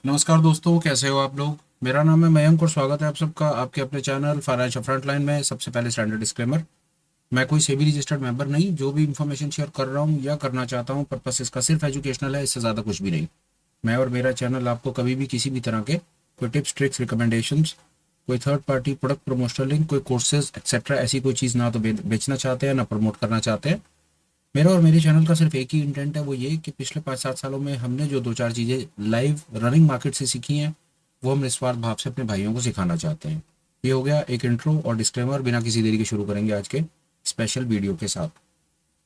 नमस्कार दोस्तों, कैसे हो आप लोग। मेरा नाम है मयंक और स्वागत है आप सबका आपके अपने चैनल फाइनेंशियल फ्रंटलाइन में। सबसे पहले स्टैंडर्ड डिस्क्लेमर, मैं कोई सेबी रजिस्टर्ड मेंबर नहीं। जो भी इन्फॉर्मेशन शेयर कर रहा हूँ या करना चाहता हूँ, पर्पस इसका सिर्फ एजुकेशनल है, इससे ज़्यादा कुछ भी नहीं। मैं और मेरा चैनल आपको कभी भी किसी भी तरह के कोई टिप्स ट्रिक्स रिकमेंडेशंस, कोई third party product promotional link, कोई कोर्सेज एक्सेट्रा ऐसी कोई चीज़ ना तो बेचना चाहते हैं ना प्रमोट करना चाहते हैं। मेरा और मेरे चैनल का सिर्फ एक ही इंटेंट है, वो ये कि पिछले 5-7 सालों में हमने जो दो चार चीज़ें लाइव रनिंग मार्केट से सीखी हैं, वो हम निस्वार्थ भाव से अपने भाइयों को सिखाना चाहते हैं। ये हो गया एक इंट्रो और डिस्क्लेमर। बिना किसी देरी के शुरू करेंगे आज के स्पेशल वीडियो के साथ।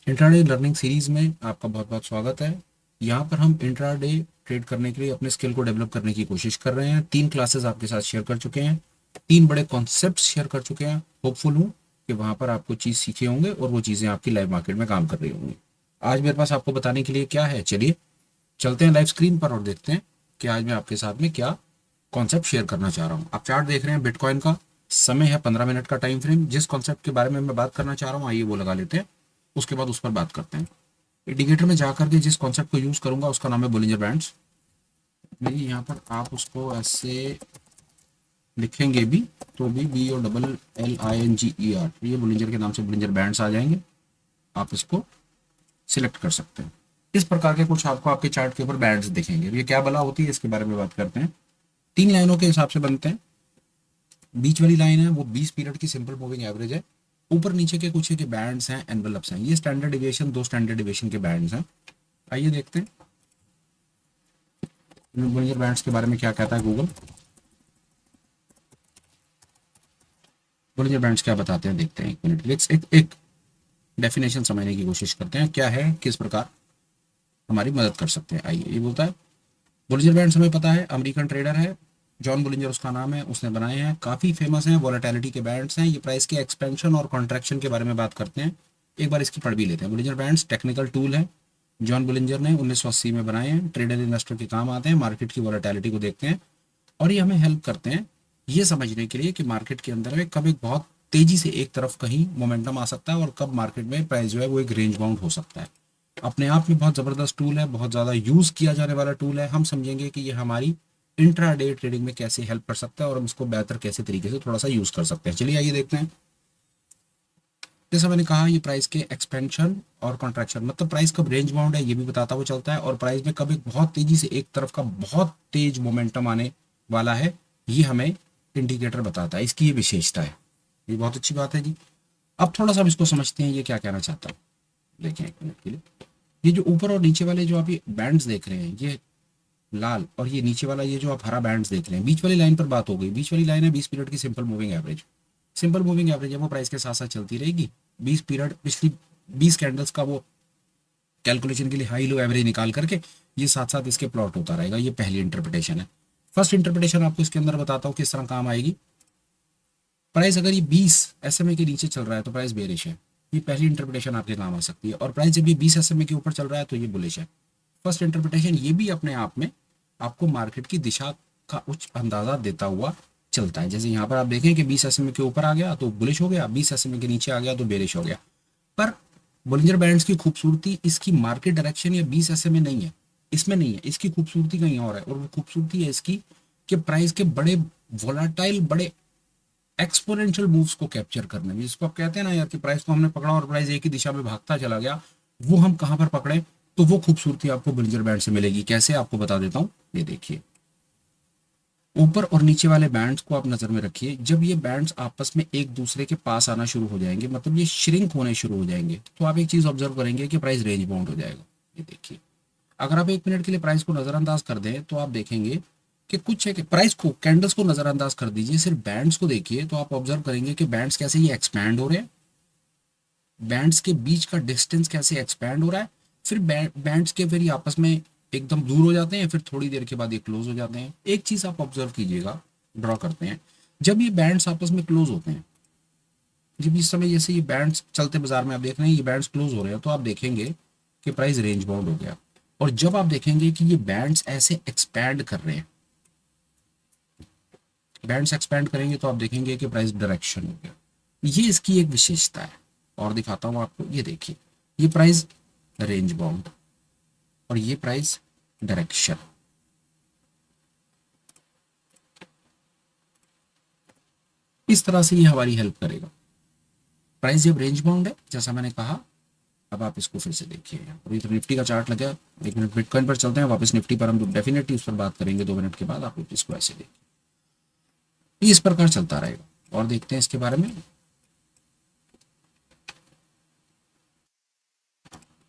इंट्राडे लर्निंग सीरीज में आपका बहुत बहुत स्वागत है। यहाँ पर हम इंट्राडे ट्रेड करने के लिए अपने स्किल को डेवलप करने की कोशिश कर रहे हैं। 3 क्लासेस आपके साथ शेयर कर चुके हैं, 3 बड़े कॉन्सेप्ट शेयर कर चुके हैं। होपफुल हूँ कि वहाँ पर आपको चीज़ सीखे होंगे और वो चीज़ें आपकी लाइव मार्केट में काम कर रही होंगी। आज मेरे पास आपको बताने के लिए क्या है, चलिए चलते हैं लाइव स्क्रीन पर और देखते हैं कि आज मैं आपके साथ में क्या कॉन्सेप्ट शेयर करना चाह रहा हूँ। आप चार्ट देख रहे हैं बिटकॉइन का, समय है 15 मिनट का टाइम फ्रेम। जिस कॉन्सेप्ट के बारे में मैं बात करना चाह रहा हूँ, आइए वो लगा लेते हैं, उसके बाद उस पर बात करते हैं। इंडिकेटर में जाकर के जिस कॉन्सेप्ट को यूज करूंगा उसका नाम है बोलिंजर बैंड्स। मेरी यहाँ पर आप उसको ऐसे लिखेंगे भी तो भी BOLLINGER, ये बोलिंजर के नाम से बोलिंजर बैंड्स आ जाएंगे। आप इसको सिलेक्ट कर सकते हैं। इस प्रकार के कुछ आपको आपके चार्ट के ऊपर बैंड्स दिखेंगे। ये क्या बला होती है इसके बारे में बात करते हैं। 3 लाइनों के हिसाब से बनते हैं। बीच वाली लाइन है वो 20 पीरियड की सिंपल मूविंग एवरेज है। ऊपर नीचे के कुछ के बैंड्स हैं, एनवेलप्स हैं। ये स्टैंडर्ड डिविएशन, 2 स्टैंडर्ड डिविएशन के बैंड्स हैं। आइए देखते हैं बोलिंजर बैंड्स के बारे में क्या कहता है गूगल। बोलिंजर बैंड्स क्या बताते हैं, देखते हैं। एक मिनट, एक डेफिनेशन समझने की कोशिश करते हैं, क्या है, किस प्रकार हमारी मदद कर सकते हैं। आइए, ये बोलता है बोलिंजर बैंड्स हमें पता है, अमेरिकन ट्रेडर है, जॉन बोलिंजर उसका नाम है, उसने बनाए हैं, काफ़ी फेमस हैं, वॉलेटिलिटी के बैंड्स हैं। ये प्राइस के एक्सपेंशन और कॉन्ट्रैक्शन के बारे में बात करते हैं। एक बार इसकी पढ़ भी लेते हैं। बोलिंजर बैंड्स टेक्निकल टूल है, जॉन बोलिंजर ने 1980 में बनाए हैं। ट्रेडर इन्वेस्टर के काम आते हैं, मार्केट की वॉलेटिलिटी को देखते हैं और ये हमें हेल्प करते हैं ये समझने के लिए कि मार्केट के अंदर में कब एक बहुत तेजी से एक तरफ कहीं मोमेंटम आ सकता है और कब मार्केट में प्राइस जो है वो एक रेंज बाउंड हो सकता है। अपने आप में बहुत ज़बरदस्त टूल है, बहुत ज़्यादा यूज़ किया जाने वाला टूल है। हम समझेंगे कि ये हमारी इंट्राडे ट्रेडिंग में कैसे हेल्प कर सकता है और हम इसको बेहतर कैसे तरीके से थोड़ा सा यूज़ कर सकते हैं। चलिए आइए देखते हैं। जैसा मैंने कहा, ये प्राइस के एक्सपेंशन और कॉन्ट्रैक्शन, मतलब प्राइस कब रेंज बाउंड है ये भी बताता हुआ चलता है, और प्राइस में कब एक बहुत तेजी से एक तरफ का बहुत तेज मोमेंटम आने वाला है, ये हमें इंडिकेटर बताता है। इसकी ये विशेषता है, ये बहुत अच्छी बात है जी। अब थोड़ा सा हम इसको समझते हैं, ये क्या कहना चाहता है। देखें एक मिनट के लिए, ये जो ऊपर और नीचे वाले जो आप ये बैंड्स देख रहे हैं, ये लाल, और ये नीचे वाला ये जो आप हरा बैंड्स देख रहे हैं, बीच वाली लाइन पर बात हो गई। बीच वाली लाइन है 20 पीरियड की simple moving average. Simple moving average है वो प्राइस के साथ साथ चलती रहेगी। 20 पीरियड पिछली 20 कैंडल्स का वो कैलकुलेशन के लिए हाई लो एवरेज निकाल करके ये साथ साथ इसके प्लॉट होता रहेगा। ये पहली इंटरप्रिटेशन है। फर्स्ट इंटरप्रिटेशन आपको इसके अंदर बताता हूँ किस तरह काम आएगी। प्राइस अगर ये 20 SMA के नीचे चल रहा है तो प्राइस बेरिश है, ये पहली इंटरप्रिटेशन आपके काम आ सकती है। और प्राइस जब ये 20 SMA के ऊपर चल रहा है तो ये बुलिश है। फर्स्ट इंटरप्रिटेशन ये भी अपने आप में आपको मार्केट की दिशा का उच्च अंदाजा देता हुआ चलता है। जैसे यहाँ पर आप देखें कि 20 SMA के ऊपर आ गया तो बुलिश हो गया, 20 SMA के नीचे आ गया तो बेरिश हो गया। पर बोलिंजर बैंड्स की खूबसूरती इसकी मार्केट डायरेक्शन या 20 SMA नहीं है, इसमें नहीं है। इसकी खूबसूरती कहीं और है, और वो खूबसूरती है इसकी कि प्राइस के बड़े वोलाटाइल, बड़े एक्सपोनेंशियल मूव्स को कैप्चर करने में, जिसको आप कहते हैं ना यार कि प्राइस को हमने पकड़ा और प्राइस एक ही दिशा में भागता चला गया, वो हम कहाँ पर पकड़े, तो वो खूबसूरती आपको बोलिंजर बैंड से मिलेगी। कैसे, आपको बता देता हूँ। ये देखिए, ऊपर और नीचे वाले बैंड्स को आप नजर में रखिए। जब ये बैंड्स आपस में एक दूसरे के पास आना शुरू हो जाएंगे, मतलब ये श्रिंक होने शुरू हो जाएंगे, तो आप एक चीज ऑब्जर्व करेंगे कि प्राइस रेंज बाउंड हो जाएगा। ये देखिए, अगर आप 1 मिनट के लिए प्राइस को नजरअंदाज कर दें तो आप देखेंगे कि कुछ है कि प्राइस को, कैंडल्स को नजरअंदाज कर दीजिए, सिर्फ बैंड्स को देखिए तो आप ऑब्जर्व करेंगे कि बैंड्स कैसे ये एक्सपैंड हो रहे हैं, बैंड्स के बीच का डिस्टेंस कैसे एक्सपैंड हो रहा है, फिर बैंड्स के फिर ये आपस में एकदम दूर हो जाते हैं, फिर थोड़ी देर के बाद ये क्लोज हो जाते हैं। एक चीज आप ऑब्जर्व कीजिएगा, ड्रॉ करते हैं, जब ये बैंड्स आपस में क्लोज होते हैं, जब इस समय जैसे ये बैंड्स चलते बाजार में आप देख रहे हैं ये बैंड्स क्लोज हो रहे हैं, तो आप देखेंगे कि प्राइस रेंज बाउंड हो गया। और जब आप देखेंगे कि ये बैंड्स ऐसे एक्सपैंड कर रहे हैं, बैंड्स एक्सपैंड करेंगे तो आप देखेंगे कि प्राइस डायरेक्शन हो गया। ये इसकी एक विशेषता है, और दिखाता हूं आपको। ये देखिए, ये प्राइस रेंज बाउंड और ये प्राइस डायरेक्शन। इस तरह से ये हमारी हेल्प करेगा। प्राइस जब रेंज बाउंड है, जैसा मैंने कहा, अब आप इसको फिर से देखिए, अभी तो निफ्टी का चार्ट लगा। 1 मिनट बिटकॉइन पर चलते हैं, वापस निफ्टी पर हम डेफिनेटली उस पर बात करेंगे 2 मिनट के बाद। आप इसको ऐसे देखिए, इस प्रकार चलता रहेगा। और देखते हैं इसके बारे में।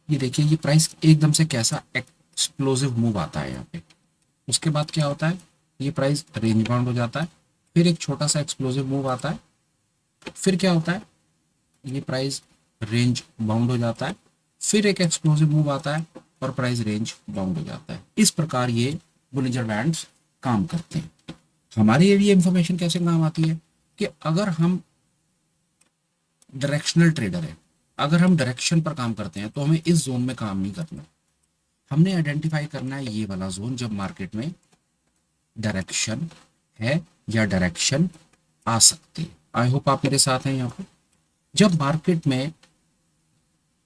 ये देखिए, ये प्राइस एकदम से कैसा एक्सप्लोसिव मूव आता है यहाँ पे। उसके बाद क्या होता है, ये प्राइस रेंज बाउंड हो जाता है, फिर एक छोटा सा एक्सप्लोसिव मूव आता है, फिर क्या होता है, ये प्राइस रेंज बाउंड हो जाता है, फिर एक एक्सप्लोसिव मूव आता है और प्राइस रेंज बाउंड हो जाता है। इस प्रकार ये बोलिंजर बैंड्स काम करते हैं। हमारे लिए इंफॉर्मेशन कैसे काम आती है कि अगर हम डायरेक्शनल ट्रेडर है, अगर हम डायरेक्शन पर काम करते हैं तो हमें इस जोन में काम नहीं करना। हमने आइडेंटिफाई करना है ये वाला जोन जब मार्केट में डायरेक्शन है या डायरेक्शन आ सकती है। आई होप आप मेरे साथ हैं यहाँ पे। जब मार्केट में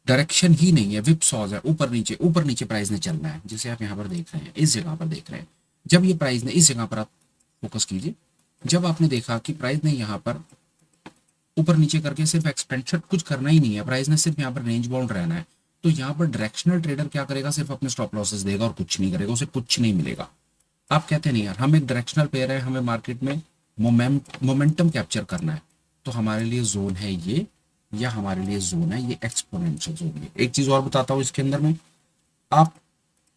डायरेक्शन ही नहीं है, विप सॉज है, ऊपर नीचे प्राइस ने चलना है, जिसे आप यहाँ पर देख रहे हैं, इस जगह पर देख रहे हैं। जब ये प्राइस ने इस जगह पर, आप फोकस कीजिए, जब आपने देखा कि प्राइस ने यहाँ पर ऊपर नीचे करके सिर्फ एक्सपेंशन कुछ करना ही नहीं है, प्राइस ने सिर्फ यहाँ पर रेंज बाउंड रहना है, तो यहाँ पर डायरेक्शनल ट्रेडर क्या करेगा, सिर्फ अपने स्टॉप लॉसेस देगा और कुछ नहीं करेगा, उसे कुछ नहीं मिलेगा। आप कहते नहीं यार, हम एक डायरेक्शनल पेयर है, हमें मार्केट में मोमेंटम कैप्चर करना है, तो हमारे लिए जोन है ये, या हमारे लिए जोन है ये एक्सपोनेंशियल जोन है। एक चीज और बताता हूँ इसके अंदर में, आप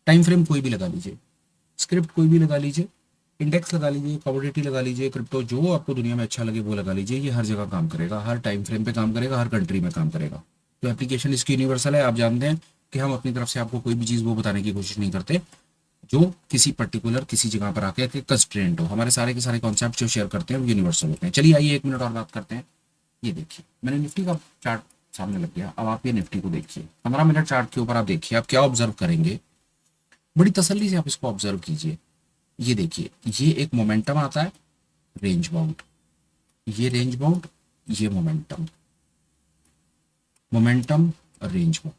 टाइम फ्रेम कोई भी लगा लीजिए, स्क्रिप्ट कोई भी लगा लीजिए, इंडेक्स लगा लीजिए, कमोडिटी लगा लीजिए, क्रिप्टो, जो आपको दुनिया में अच्छा लगे वो लगा लीजिए, ये हर जगह काम करेगा, हर टाइम फ्रेम पे काम करेगा, हर कंट्री में काम करेगा। तो एप्लीकेशन इसकी यूनिवर्सल है। आप जानते हैं कि हम अपनी तरफ से आपको कोई भी चीज़ वो बताने की कोशिश नहीं करते जो किसी पर्टिकुलर किसी जगह पर आके कंस्ट्रेंट हो। हमारे सारे के सारे कॉन्सेप्ट जो शेयर करते हैं वो यूनिवर्सल होते हैं। चलिए आइए 1 मिनट और बात करते हैं। ये देखिए, मैंने निफ्टी का चार्ट सामने लग गया, अब आप ये निफ्टी को देखिए, 15 मिनट चार्ट के ऊपर आप देखिए, आप क्या ऑब्जर्व करेंगे, बड़ी तसल्ली से आप इसको ऑब्जर्व कीजिए। ये देखिए, ये एक मोमेंटम आता है, रेंज बाउंड, ये रेंज बाउंड, ये मोमेंटम, मोमेंटम, रेंज बाउंड।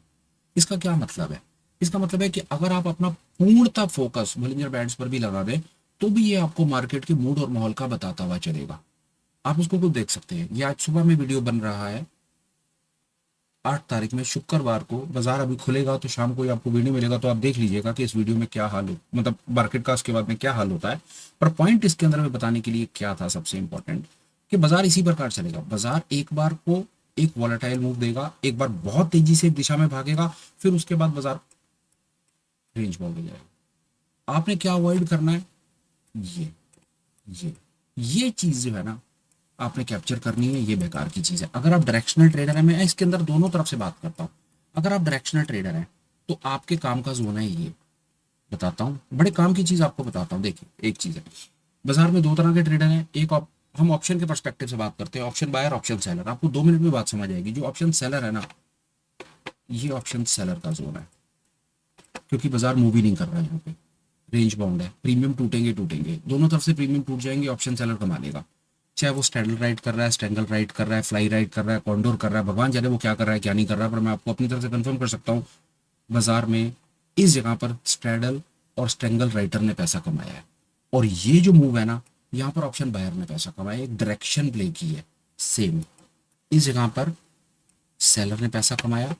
इसका क्या मतलब है, इसका मतलब है कि अगर आप अपना पूर्णतः फोकस बोलिंजर बैंड्स पर भी लगा दें तो भी ये आपको मार्केट के मूड और माहौल का बताता हुआ चलेगा। आप उसको खुद देख सकते हैं। ये आज सुबह में वीडियो बन रहा है, 8 तारीख में, शुक्रवार को। बाजार अभी खुलेगा तो शाम को ही आपको वीडियो मिलेगा, तो आप देख लीजिएगा कि इस वीडियो में क्या हाल हो, मतलब मार्केट का उसके बाद में क्या हाल होता है। पर पॉइंट इसके अंदर में बताने के लिए क्या था सबसे इंपॉर्टेंट, कि बाजार इसी प्रकार चलेगा। बाजार एक बार को एक वॉलेटाइल मूव देगा, एक बार बहुत तेजी से एक दिशा में भागेगा, फिर उसके बाद बाजार रेंज बाउंड हो जाएगा। आपने क्या अवॉइड करना है, ये ये ये चीज जो है ना आपने कैप्चर करनी है, ये बेकार की चीज है। अगर आप डायरेक्शनल ट्रेडर है, मैं इसके अंदर दोनों तरफ से बात करता हूँ। अगर आप डायरेक्शनल ट्रेडर हैं तो आपके काम का जोन है ये, बताता हूँ, बड़े काम की चीज आपको बताता हूँ। देखिए, एक चीज है, बाजार में 2 तरह के ट्रेडर हैं। एक हम ऑप्शन के पर्सपेक्टिव से बात करते हैं, ऑप्शन बायर, ऑप्शन सेलर। आपको 2 मिनट में बात समझ आएगी। जो ऑप्शन सेलर है ना, ये ऑप्शन सेलर का जोन है, क्योंकि बाजार मूव ही नहीं कर रहा है, यहाँ पे रेंज बाउंड है, प्रीमियम टूटेंगे टूटेंगे, दोनों तरफ से प्रीमियम टूट जाएंगे, ऑप्शन सेलर कमा लेगा। चाहे वो स्टैंडल राइड कर रहा है, स्टैंगल राइड कर रहा है, फ्लाई राइड कर रहा है, कॉन्डोर कर रहा है, भगवान जाने वो क्या कर रहा है क्या नहीं कर रहा है, पर मैं आपको अपनी तरफ से कंफर्म कर सकता हूँ, बाजार में इस जगह पर स्ट्रैडल और स्ट्रैंगल राइटर ने पैसा कमाया है। और ये जो मूव है ना, यहाँ पर ऑप्शन बायर ने पैसा कमाया, एक डायरेक्शन प्ले की है। सेम इस जगह पर सेलर ने पैसा कमाया,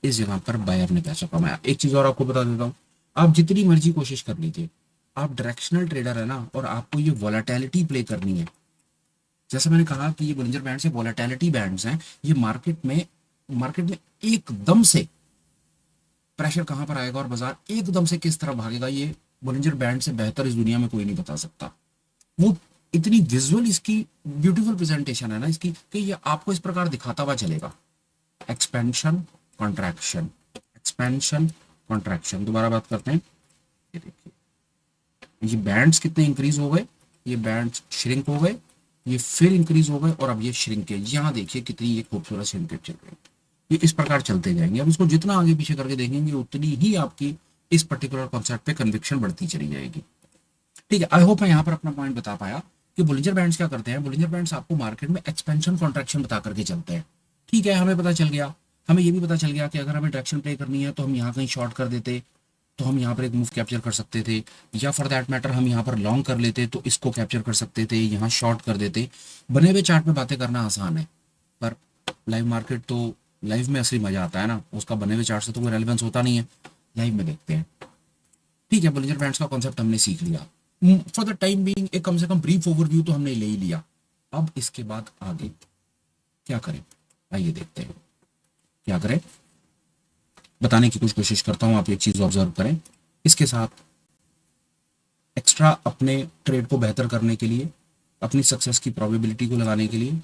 इस जगह पर बायर ने पैसा कमाया। एक चीज और आपको बता देता हूँ, आप जितनी मर्जी कोशिश कर लीजिए, आप डायरेक्शनल ट्रेडर है ना, और आपको ये वॉलेटिलिटी प्ले करनी है। जैसे मैंने कहा कि ये बोलिंजर बैंड्स है, वॉलेटिलिटी बैंड्स हैं। ये मार्केट में एकदम से प्रेशर कहां पर आएगा और बाजार एकदम से किस तरह भागेगा, ये बोलिंजर बैंड से बेहतर इस दुनिया में कोई नहीं बता सकता। वो इतनी विजुअल इसकी ब्यूटीफुल प्रेजेंटेशन है ना इसकी, कि ये आपको इस प्रकार दिखाता हुआ चलेगा, एक्सपेंशन, कॉन्ट्रैक्शन, एक्सपेंशन, कॉन्ट्रैक्शन। दोबारा बात करते हैं। ये देखिए, ये बैंड्स कितने इंक्रीज हो गए, ये बैंड्स श्रिंक हो गए, ये फिर इंक्रीज हो गए, और अब ये श्रिंकेज। यहाँ देखिए कितनी ये खूबसूरत श्रिंकेज चल रही है। ये इस प्रकार चलते जाएंगे। अब इसको जितना आगे पीछे करके देखेंगे उतनी ही आपकी इस पर्टिकुलर कॉन्सेप्ट पे कन्विक्शन बढ़ती चली जाएगी। ठीक है, आई होप मैं यहाँ पर अपना पॉइंट बता पाया कि बोलिंजर बैंड्स क्या करते हैं। बोलिंजर बैंड्स आपको मार्केट में एक्सपेंशन कॉन्ट्रैक्शन बता करके चलते हैं। ठीक है, हमें पता चल गया, हमें ये भी पता चल गया कि अगर हमें डायरेक्शन प्ले करनी है तो हम यहाँ कहीं शॉर्ट कर देते, तो हम यहाँ पर एक मूव कैप्चर कर सकते थे, या फॉर दैट मैटर हम यहाँ पर लॉन्ग कर लेते तो इसको कैप्चर कर सकते थे, यहाँ शॉर्ट कर देते। बने हुए चार्ट में बातें करना आसान है, पर लाइव मार्केट तो, लाइव में असली मजा आता है ना, उसका बने हुए चार्ट से तो कोई रेलेवेंस होता नहीं है। लाइव में देखते हैं। ठीक है, बोलिंजर बैंड्स का कॉन्सेप्ट हमने सीख लिया। फॉर द टाइम बीइंग एक कम से कम ब्रीफ ओवरव्यू तो हमने ले ही लिया। अब इसके बाद आगे क्या करें, आइए देखते हैं क्या करें। बताने की कुछ कोशिश करता हूं, आप एक चीज ऑब्जर्व करें। इसके साथ एक्स्ट्रा अपने ट्रेड को बेहतर करने के लिए, अपनी सक्सेस की प्रोबेबिलिटी को लगाने के लिए,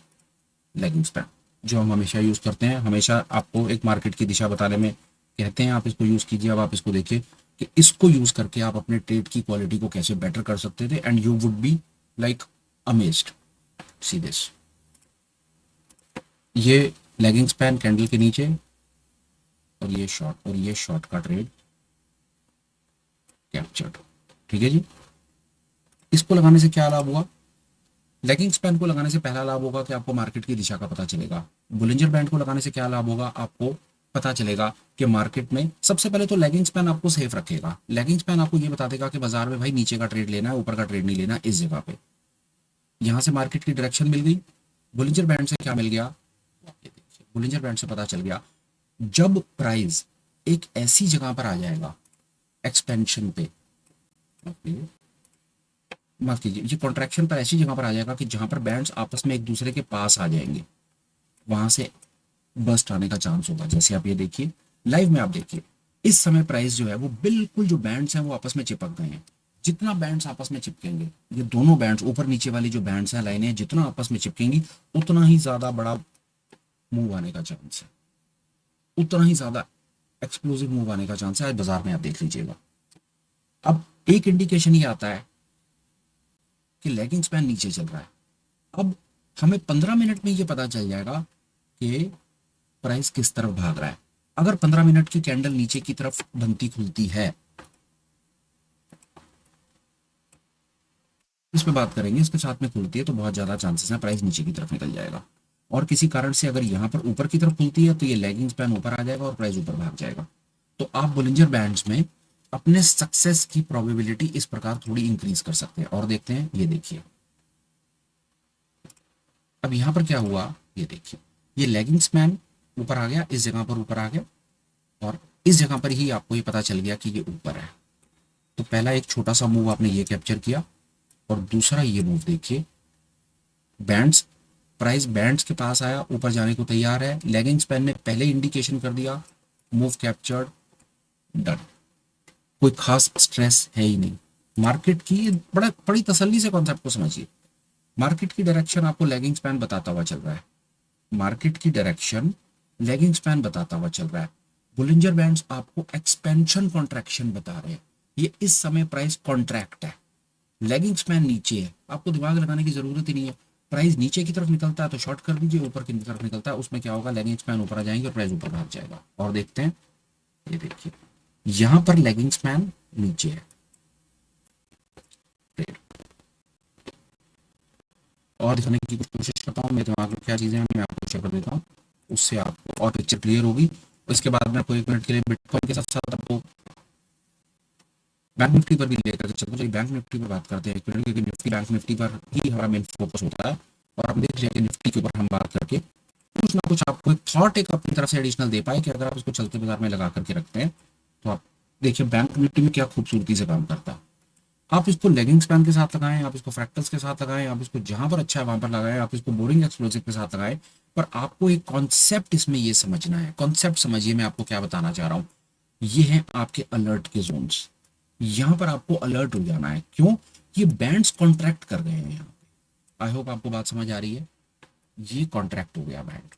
लैगिंग स्पैन जो हम हमेशा यूज करते हैं, हमेशा आपको एक मार्केट की दिशा बताने में कहते हैं, आप इसको यूज कीजिए। अब आप इसको देखिए कि इसको यूज करके आप अपने ट्रेड की क्वालिटी को कैसे बेटर कर सकते थे, and you would be like amazed. See this, ये लैगिंग स्पैन कैंडल के नीचे, और ये शॉर्ट का ट्रेड कैप्चर्ड। ठीक है जी। इसको लगाने से क्या लाभ हुआ? लैगिंग स्पैन को लगाने से पहला लाभ होगा कि आपको मार्केट की दिशा का पता चलेगा। बुलिंजर बैंड को लगाने से क्या लाभ होगा? आपको पता चलेगा कि मार्केट में सबसे पहले तो लैगिंग स्पैन आपको सेफ रखेगा। लैगिंग स्पैन आपको ये बता देगा कि बाजार में भाई नीचे का ट्रेड लेना है, ऊपर का ट्रेड नहीं लेना इस जगह पे। यहां से मार्केट की डायरेक्शन मिल गई। बुलिंजर बैंड से क्या मिल गया? बुलिंजर बैंड से पता चल गया जब प्राइस एक ऐसी जगह पर आ जाएगा एक्सपेंशन पे, माफ कीजिए, ये कॉन्ट्रैक्शन पर ऐसी जगह पर आ जाएगा कि जहां पर बैंड्स आपस में एक दूसरे के पास आ जाएंगे, वहां से बस्ट आने का चांस होगा। जैसे आप ये देखिए, लाइव में आप देखिए, इस समय प्राइस जो है वो बिल्कुल, जो बैंड्स हैं वो आपस में चिपक गए हैं। जितना बैंड्स आपस में चिपकेंगे, ये दोनों बैंड्स ऊपर नीचे वाली जो बैंड्स हैं, लाइनें जितना आपस में चिपकेंगी, उतना ही ज्यादा बड़ा मूव आने का चांस है, उतना ही ज्यादा एक्सप्लोसिव मूव आने का चांस है। आज बाजार में आप देख लीजिएगा। अब एक इंडिकेशन ये आता है कि लैगिंग स्पैन नीचे चल रहा है। अब हमें 15 मिनट में ये पता चल जाएगा कि प्राइस किस तरफ भाग रहा है। अगर 15 मिनट की कैंडल नीचे की तरफ बनती खुलती है, इस पे बात करेंगे, इसके साथ में खुलती है तो बहुत ज्यादा चांसेस है प्राइस नीचे की तरफ निकल जाएगा। और किसी कारण से अगर यहां पर ऊपर की तरफ खुलती है तो ये लैगिंग स्पैन ऊपर आ जाएगा और प्राइस ऊपर भाग जाएगा। तो आप बोलिंजर बैंड्स में अपने सक्सेस की प्रोबेबिलिटी इस प्रकार थोड़ी इंक्रीज कर सकते हैं। और देखते हैं, ये देखिए अब यहां पर क्या हुआ, ये देखिए, ये लैगिंग स्पैन ऊपर आ गया, इस जगह पर ऊपर आ गया, और इस जगह पर ही आपको ये पता चल गया कि ये ऊपर है। तो पहला एक छोटा सा मूव आपने ये कैप्चर किया, और दूसरा ये मूव देखिए, बैंड्स, प्राइस बैंड्स के पास आया, ऊपर जाने को तैयार है। लैगिंग स्पैन ने पहले इंडिकेशन कर दिया, मूव कैप्चर्ड, डन। कोई खास स्ट्रेस है ही नहीं मार्केट की। बड़ी तसल्ली से कॉन्सेप्ट को समझिए। मार्केट की डायरेक्शन आपको लैगिंग स्पैन बताता हुआ चल रहा है, मार्केट की डायरेक्शन लैगिंग स्पैन बताता हुआ चल रहा है। बुलिंजर बैंड्स आपको एक्सपेंशन कॉन्ट्रैक्शन बता रहे हैं। ये इस समय प्राइस कॉन्ट्रैक्ट है, लैगिंग स्पैन नीचे है, आपको दिमाग लगाने की जरूरत ही नहीं है। प्राइस नीचे की तरफ निकलता है तो शॉर्ट कर दीजिए, ऊपर की तरफ निकलता है उसमें क्या होगा, लैगिंग स्पैन ऊपर आ जाएंगे और प्राइस ऊपर भाग जाएगा। और देखते हैं, ये देखिए यहां पर लैगिंग स्पैन नीचे है, और दिखाने की कोशिश करता हूँ, मेरे दिमाग में क्या चीजें हैं मैं आपको शेयर कर देता हूँ, उससे आपको और पिक्चर क्लियर होगी। उसके बाद मैं आपको 1 मिनट के लिए बिटकॉइन के साथ साथ आपको बैंक निफ्टी पर भी लेकर के चलता हूँ। चलिए बैंक निफ्टी पर बात करते हैं 1 मिनट, क्योंकि निफ्टी, बैंक निफ्टी पर ही हमारा मेन फोकस होता है। और हम देख रहे हैं कि निफ्टी के ऊपर हम बात करके कुछ ना कुछ आपको एक थॉट एक अपनी तरफ से एडिशनल दे पाए कि अगर आप इसको चलते बाजार में लगा करके रखते हैं तो आप देखिए बैंक निफ्टी में क्या खूबसूरती से काम करता है। आप इसको लेगिंग स्पैन के साथ लगाएं, आप इसको फ्रैक्टल्स के साथ लगाएं, आप इसको जहां पर अच्छा है वहां पर लगाएं, आप इसको बोरिंग एक्सप्लोसिव के साथ लगाएं, पर आपको एक कॉन्सेप्ट इसमें ये समझना है। कॉन्सेप्ट समझिए, मैं आपको क्या बताना चाह रहा हूं। ये है आपके अलर्ट के जोन्स। यहां पर आपको अलर्ट हो जाना है। क्यों? ये बैंड्स कॉन्ट्रैक्ट कर गए हैं यहाँ पे। आई होप आपको बात समझ आ रही है। ये कॉन्ट्रैक्ट हो गया बैंड,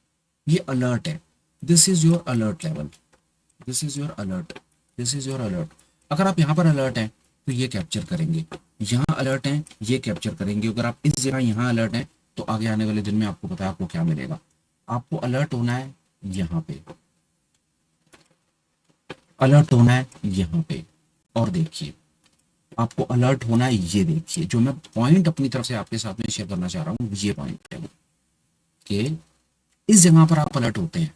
ये अलर्ट है। This is your alert level, this is your alert, this is your alert. अगर आप यहाँ पर अलर्ट हैं तो ये कैप्चर करेंगे, यहाँ अलर्ट हैं ये कैप्चर करेंगे। अगर आप इस जगह यहाँ अलर्ट हैं तो आगे आने वाले दिन में आपको पता है आपको क्या मिलेगा। आपको अलर्ट होना है यहाँ पे, अलर्ट होना है यहाँ पे। और देखिए आपको अलर्ट होना है, ये देखिए जो मैं पॉइंट अपनी तरफ से आपके साथ में शेयर करना चाह रहा हूँ, ये पॉइंट है कि इस जगह पर आप अलर्ट होते हैं,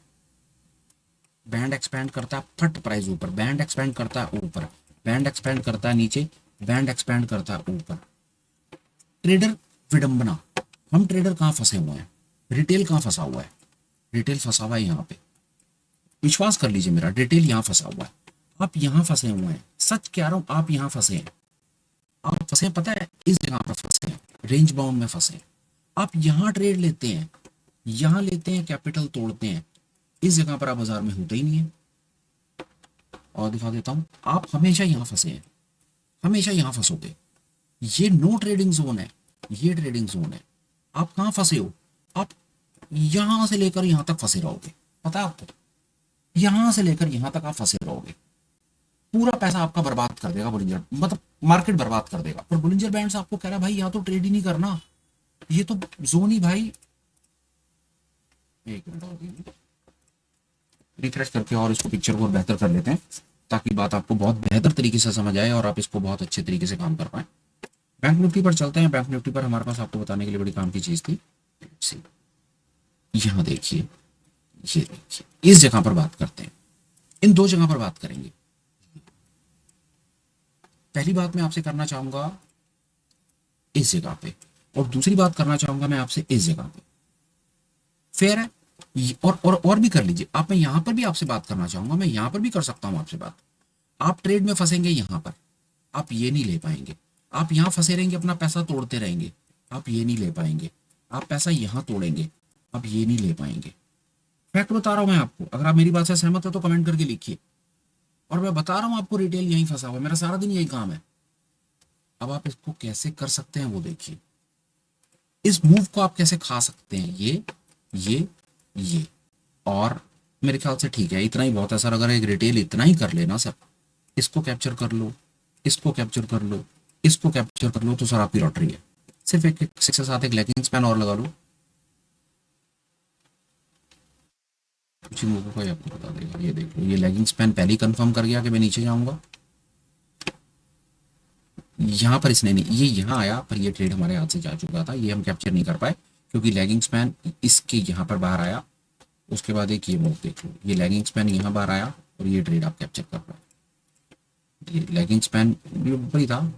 बैंड एक्सपैंड करता है, फट प्राइस ऊपर, बैंड एक्सपैंड करता है ऊपर, बैंड एक्सपेंड करता है नीचे, बैंड एक्सपेंड करता है ऊपर। ट्रेडर विडंबना, हम ट्रेडर कहाँ फंसे हुए हैं, रिटेल कहाँ फंसा हुआ है, रिटेल फंसा हुआ है यहाँ पे, विश्वास कर लीजिए मेरा, रिटेल यहाँ फंसा हुआ है, आप यहाँ फंसे हुए हैं, सच कह रहा हूँ, आप यहाँ फंसे हैं, आप फंसे, पता है इस जगह पर फंसे हैं, रेंज बाउंड में फंसे हैं। आप यहाँ ट्रेड लेते हैं, यहाँ लेते हैं, कैपिटल तोड़ते हैं, इस जगह पर आप बाजार में होते ही नहीं है। और दिखा देता हूं, आप हमेशा यहाँ फंसे हैं, हमेशा यहाँ फंसोगे। ये नो ट्रेडिंग जोन है, ये ट्रेडिंग जोन है। आप कहाँ फंसे हो, आप यहां से लेकर यहां तक फंसे रहोगे, पता है आपको, यहां से लेकर यहां तक आप फंसे रहोगे। पूरा पैसा आपका बर्बाद कर देगा बुलिंजर, मतलब मार्केट बर्बाद कर देगा। पर बुलिंजर बैंड्स आपको कह रहा है भाई यहाँ तो ट्रेड ही नहीं करना, ये तो जोन ही भाई। एक मिनट और रिफ्रेश करके और इसको पिक्चर को बेहतर कर लेते हैं, ताकि बात आपको बहुत बेहतर तरीके से समझ आए और आप इसको बहुत अच्छे तरीके से काम कर पाए। बैंक निफ्टी पर चलते हैं। बैंक निफ्टी पर हमारे पास आपको बताने के लिए बड़ी काम की चीज थी। यहाँ देखिए, ये देखिए, इस जगह पर बात करते हैं, इन दो जगह पर बात करेंगे। पहली बात मैं आपसे करना चाहूंगा इस जगह पे, और दूसरी बात करना चाहूंगा मैं आपसे इस जगह पे। फेयर है? और भी कर लीजिए आप, मैं यहां पर भी आपसे बात करना चाहूंगा, मैं यहां पर भी कर सकता हूं आपसे बात। आप ट्रेड में फंसेंगे यहां पर, आप ये नहीं ले पाएंगे। आप यहां फंसे रहेंगे, अपना पैसा तोड़ते रहेंगे, आप ये नहीं ले पाएंगे। आप पैसा यहां तोड़ेंगे, आप ये नहीं ले पाएंगे। फैक्ट बता रहा हूं मैं आपको, अगर आप मेरी बात से सहमत हो तो कमेंट करके लिखिए। और मैं बता रहा हूं आपको, रिटेल यहीं फंसा हुआ, मेरा सारा दिन यही काम है। अब आप इसको कैसे कर सकते हैं वो देखिए, इस मूव को आप कैसे खा सकते हैं, ये और मेरे ख्याल से ठीक है, इतना ही बहुत है सर। अगर एक रिटेल इतना ही कर लेना सर, इसको कैप्चर कर लो, इसको कैप्चर कर लो, इसको कैप्चर कर लो, तो सर आपकी लॉटरी है। सिर्फ एक सिक्स के साथ एक लैगिंग स्पैन और लगा लो, कुछ मूव को आपको बता देगा। ये देख लो, ये लैगिंग स्पैन पहले ही कंफर्म कर गया कि मैं नीचे जाऊंगा। यहाँ पर इसने नहीं, ये यहाँ आया पर ये ट्रेड हमारे हाथ से जा चुका था, ये हम कैप्चर नहीं कर पाए क्योंकि लैगिंग स्पैन इसके यहाँ पर बाहर आया। उसके बाद एक ये मूव देख लो, ये लैगिंग स्पैन यहाँ बाहर आया और ये ट्रेड आप कैप्चर कर पाए। ये लैगिंग स्पैन ऊपर ही था,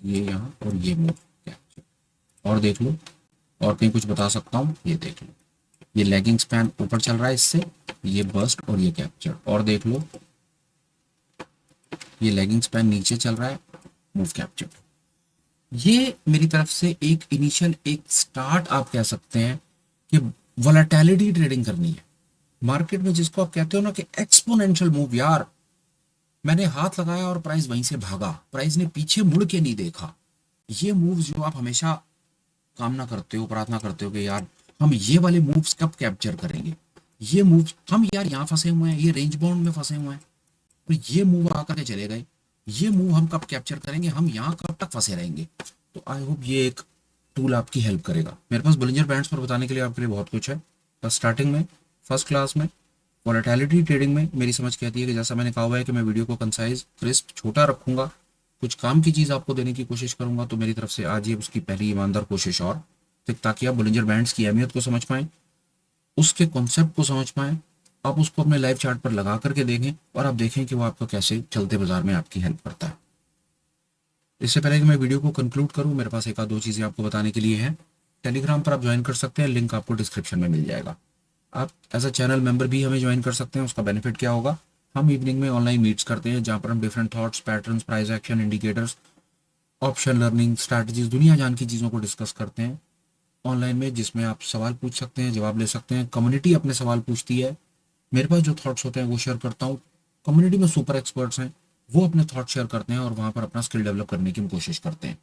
ये यहाँ, और ये मूव कैप्चर। और देख लो, और कहीं कुछ बता सकता हूँ, ये देख लो, ये लैगिंग स्पैन ऊपर चल रहा है इससे, ये बस्ट और ये कैप्चर। और देख लो, ये लैगिंग स्पैन नीचे चल रहा है, मूव कैप्चर। ये मेरी तरफ से एक इनिशियल, एक स्टार्ट आप कह सकते हैं कि वोलेटिलिटी ट्रेडिंग करनी है मार्केट में, जिसको आप कहते हो ना कि एक्सपोनेंशियल मूव। यार मैंने हाथ लगाया और प्राइस वहीं से भागा, प्राइस ने पीछे मुड़ के नहीं देखा। ये मूव जो आप हमेशा कामना करते हो, प्रार्थना करते हो कि यार हम ये वाले मूव्स कब कैप्चर करेंगे, ये मूव हम यार यहाँ फंसे हुए हैं, ये रेंज बाउंड में फंसे हुए हैं, तो ये मूव आकर के चले गए, ये मूव हम कब कैप्चर करेंगे, हम यहाँ कब तक फंसे रहेंगे। तो आई होप ये एक टूल आपकी हेल्प करेगा। मेरे पास बुलिंजर बैंड्स पर बताने के लिए आपके लिए बहुत कुछ है। बस स्टार्टिंग में, फर्स्ट क्लास में, वोलेटिलिटी ट्रेडिंग में मेरी समझ कहती है कि जैसा मैंने कहा हुआ है कि मैं वीडियो को कंसाइज, क्रिस्प, छोटा रखूंगा, कुछ काम की चीज़ आपको देने की कोशिश करूंगा। तो मेरी तरफ से आज ये उसकी पहली ईमानदार कोशिश, और ताकि आप बुलिंजर बैंड्स की अहमियत को समझ पाएं, उसके कॉन्सेप्ट को समझ पाएं, आप उसको अपने लाइव चार्ट पर लगा करके देखें और आप देखें कि वो आपको कैसे चलते बाजार में आपकी हेल्प करता है। इससे पहले कि मैं वीडियो को कंक्लूड करूं, मेरे पास एक आध दो चीज़ें आपको बताने के लिए हैं। टेलीग्राम पर आप ज्वाइन कर सकते हैं, लिंक आपको डिस्क्रिप्शन में मिल जाएगा। आप एज अ चैनल मेंबर भी हमें ज्वाइन कर सकते हैं। उसका बेनिफिट क्या होगा, हम इवनिंग में ऑनलाइन मीट्स करते हैं जहाँ पर हम different thoughts, patterns, price action, indicators, option learning, strategies, दुनिया जान की चीज़ों को डिस्कस करते हैं ऑनलाइन में, जिसमें आप सवाल पूछ सकते हैं, जवाब ले सकते हैं। कम्युनिटी अपने सवाल पूछती है, मेरे पास जो थॉट्स होते हैं वो शेयर करता हूँ। कम्युनिटी में सुपर एक्सपर्ट्स हैं, वो अपने थॉट शेयर करते हैं और वहाँ पर अपना स्किल डेवलप करने की हम कोशिश करते हैं।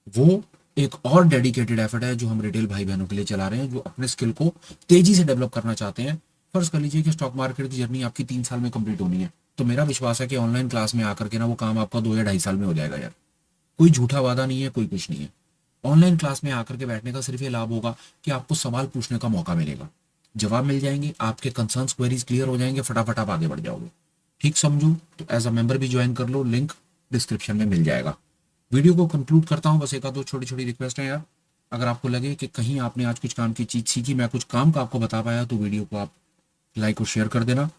वो एक और डेडिकेटेड एफर्ट है जो हम रिटेल भाई बहनों के लिए चला रहे हैं, जो अपने स्किल को तेजी से डेवलप करना चाहते हैं। फर्ज कर लीजिए कि स्टॉक मार्केट की जर्नी आपकी 3 साल में कंप्लीट होनी है, तो मेरा विश्वास है कि ऑनलाइन क्लास में आकर के ना वो काम आपका 2 या 2.5 साल में हो जाएगा। यार कोई झूठा वादा नहीं है, कोई कुछ नहीं है। ऑनलाइन क्लास में आकर के बैठने का सिर्फ ये लाभ होगा कि आपको सवाल पूछने का मौका मिलेगा, जवाब मिल जाएंगे, आपके कंसर्न्स, क्वेरीज क्लियर हो जाएंगे, फटाफट आप आगे बढ़ जाओगे। ठीक समझू तो एज अ मेंबर भी ज्वाइन कर लो, लिंक डिस्क्रिप्शन में मिल जाएगा। वीडियो को कंक्लूड करता हूँ, बस एक आध दो छोटी छोटी रिक्वेस्ट है यार। अगर आपको लगे कि कहीं आपने आज कुछ काम की चीज सीखी, मैं कुछ काम का आपको बता पाया, तो वीडियो को आप लाइक और शेयर कर देना।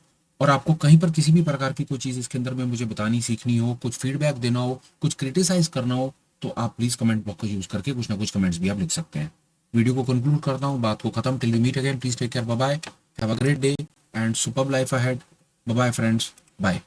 और आपको कहीं पर किसी भी प्रकार की कोई चीज़ इसके अंदर में मुझे बतानी सीखनी हो, कुछ फीडबैक देना हो, कुछ क्रिटिसाइज करना हो, तो आप प्लीज़ कमेंट बॉक्स का यूज़ करके कुछ ना कुछ कमेंट्स भी आप लिख सकते हैं। वीडियो को कंक्लूड करता हूँ, बात को खत्म। Till we meet again, please take care, bye bye, have a great day and superb life ahead. Bye bye friends, bye.